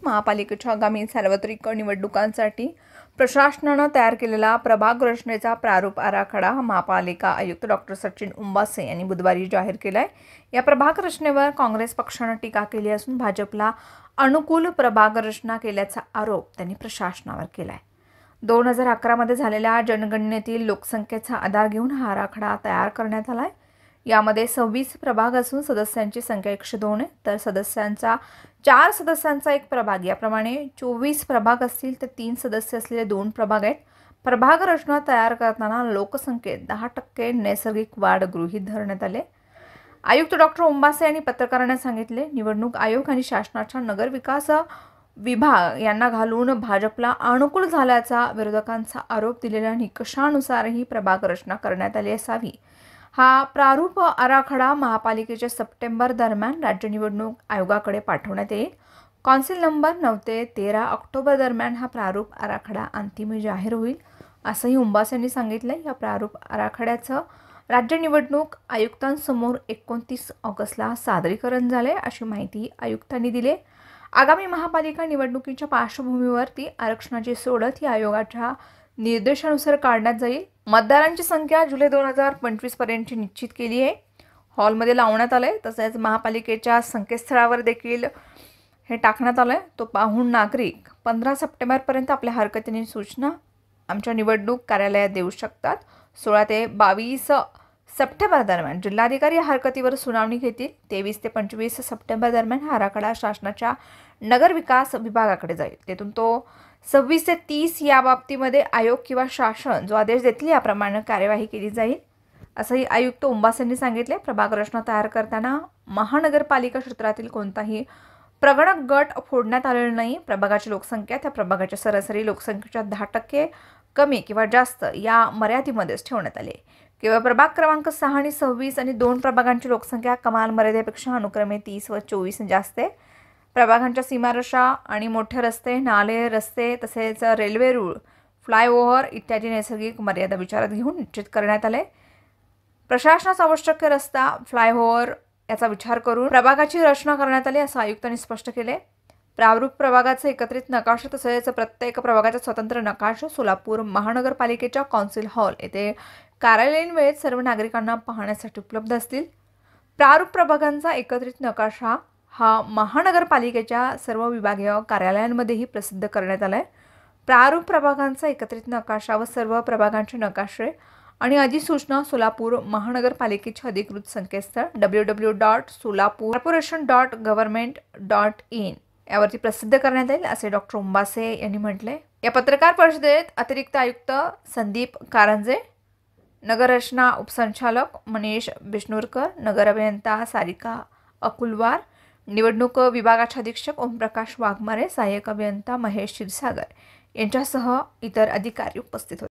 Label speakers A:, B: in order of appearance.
A: महापालिकेच्या आगामी सार्वत्रिक निवडणुकांसाठी प्रशासनाने तयार केलेला प्रभाग रचनेचा प्रारूप आराखडा महापालिका आयुक्त डॉक्टर सचिन उंबासे यांनी बुधवारी जाहीर केलाय। या प्रभाग रचनेवर काँग्रेस पक्षाने टीका केली असून भाजपला अनुकूल प्रभाग रचना केल्याचा आरोप त्यांनी प्रशासनावर केलाय। 2011 मध्ये झालेल्या जनगणनेतील लोकसंख्येचा आधार घेऊन हा आराखडा तयार करण्यात आलाय। यामध्ये 26 प्रभाग असून सदस्यांची संख्या 102 आहे, तर 4 सदस्यांचा एक प्रभाग, याप्रमाणे 24 प्रभाग असतील तर 3 सदस्य असलेले 2 प्रभाग आहेत। प्रभाग रचना तयार करताना लोकसंख्येत 10% नैसर्गिक वाढ गृहीत धरण्यात आले। आयुक्त डॉक्टर उंबासे यांनी पत्रकारांना सांगितले, निवडणूक आयोग आणि शासनाच्या नगर विकास विभाग यांना घालून भाजपला अनुकूल झाल्याचा विरोधकांचा आरोप दिलेल्या निकषानुसार ही प्रभाग रचना करण्यात आली असावी। हा प्रारूप आराखडा महापालिकेच्या सप्टेंबर दरम्यान राज्य निवडणूक आयोगाकडे पाठवण्यात येईल। कौन्सिल नंबर 9 ते 13 ऑक्टोबर दरम्यान हा प्रारूप आराखडा अंतिम जाहीर होईल, असंही उंबासे यांनी सांगितलं। या प्रारूप आराखड्याचं राज्य निवडणूक आयुक्तांसमोर 29 ऑगस्टला सादरीकरण झाले, अशी माहिती आयुक्तांनी दिली। आगामी महापालिका निवडणुकीच्या पार्श्वभूमीवरती आरक्षणाची सोडत ही आयोगाच्या निर्देशानुसार काढण्यात जाईल। मतदारांची संख्या जुलै 2025 पर्यंतची निश्चित केली आहे। हॉलमध्ये लावण्यात आले, तसेच महापालिकेच्या संकेतस्थळावर देखील हे टाकण्यात आले। तो पाहून नागरिक 15 सप्टेंबरपर्यंत आपल्या हरकतीने सूचना आमच्या निवडणूक कार्यालयात देऊ शकतात। 16 ते 22 सप्टेंबर दरम्यान जिल्हाधिकारी हरकतीवर सुनावणी घेतील। 23 ते 25 सप्टेंबर दरम्यान हा आराखडा शासनाच्या नगर विकास विभागाकडे जाईल। तेथून तो 26 ते 30 या बाबतीमध्ये आयोग किंवा शासन जो आदेश देतील याप्रमाणे कार्यवाही केली जाईल, असंही आयुक्त उंबासे यांनी सांगितले। प्रभाग रचना तयार करताना महानगरपालिका क्षेत्रातील कोणताही प्रगणक गट फोडण्यात आलेला नाही। प्रभागाची लोकसंख्या त्या प्रभागाच्या सरासरी लोकसंख्येच्या 10% कमी किंवा जास्त या मर्यादेमध्येच ठेवण्यात आली। केवळ प्रभाग क्रमांक 6 आणि 26 आणि 2 प्रभागांची लोकसंख्या कमाल मर्यादेपेक्षा अनुक्रमे 30 व 24 जास्त आहे। प्रभागांच्या सीमारेषा आणि मोठे रस्ते, नाले, रस्ते तसेच रेल्वे रूळ, फ्लायओव्हर इत्यादी नैसर्गिक मर्यादा विचारात घेऊन निश्चित करण्यात आले। प्रशासनास आवश्यक रस्ता, फ्लायओव्हर याचा विचार करून प्रभागाची रचना करण्यात आली, असं आयुक्तांनी स्पष्ट केले। प्रारूप प्रभागाचे एकत्रित नकाशे तसेच प्रत्येक प्रभागाचा स्वतंत्र नकाशा सोलापूर महानगरपालिकेच्या कौन्सिल हॉल येथे कार्यालयीन वेळेत सर्व नागरिकांना पाहण्यासाठी उपलब्ध असतील। प्रारूप प्रभागांचा एकत्रित नकाशा हा महानगरपालिकेच्या सर्व विभागीय कार्यालयांमध्येही प्रसिद्ध करण्यात आला आहे। प्रारूप प्रभागांचा एकत्रित नकाशा व सर्व प्रभागांचे नकाशे आणि अधिसूचना सोलापूर महानगरपालिकेचे अधिकृत संकेतस्थळ www.solapurcorporation.government.in यावरती प्रसिद्ध करण्यात येईल, असे डॉक्टर उंबासे यांनी म्हटले। या पत्रकार परिषदेत अतिरिक्त आयुक्त संदीप कारंजे, नगर रचना उपसंचालक मनीष बिष्णुरकर, नगर अभियंता सारिका अकुलवार, निवडणूक विभागाचे अधीक्षक ओमप्रकाश वाघमारे, सहाय्यक अभियंता महेश क्षीरसागर यांच्यासह इतर अधिकारी उपस्थित होते।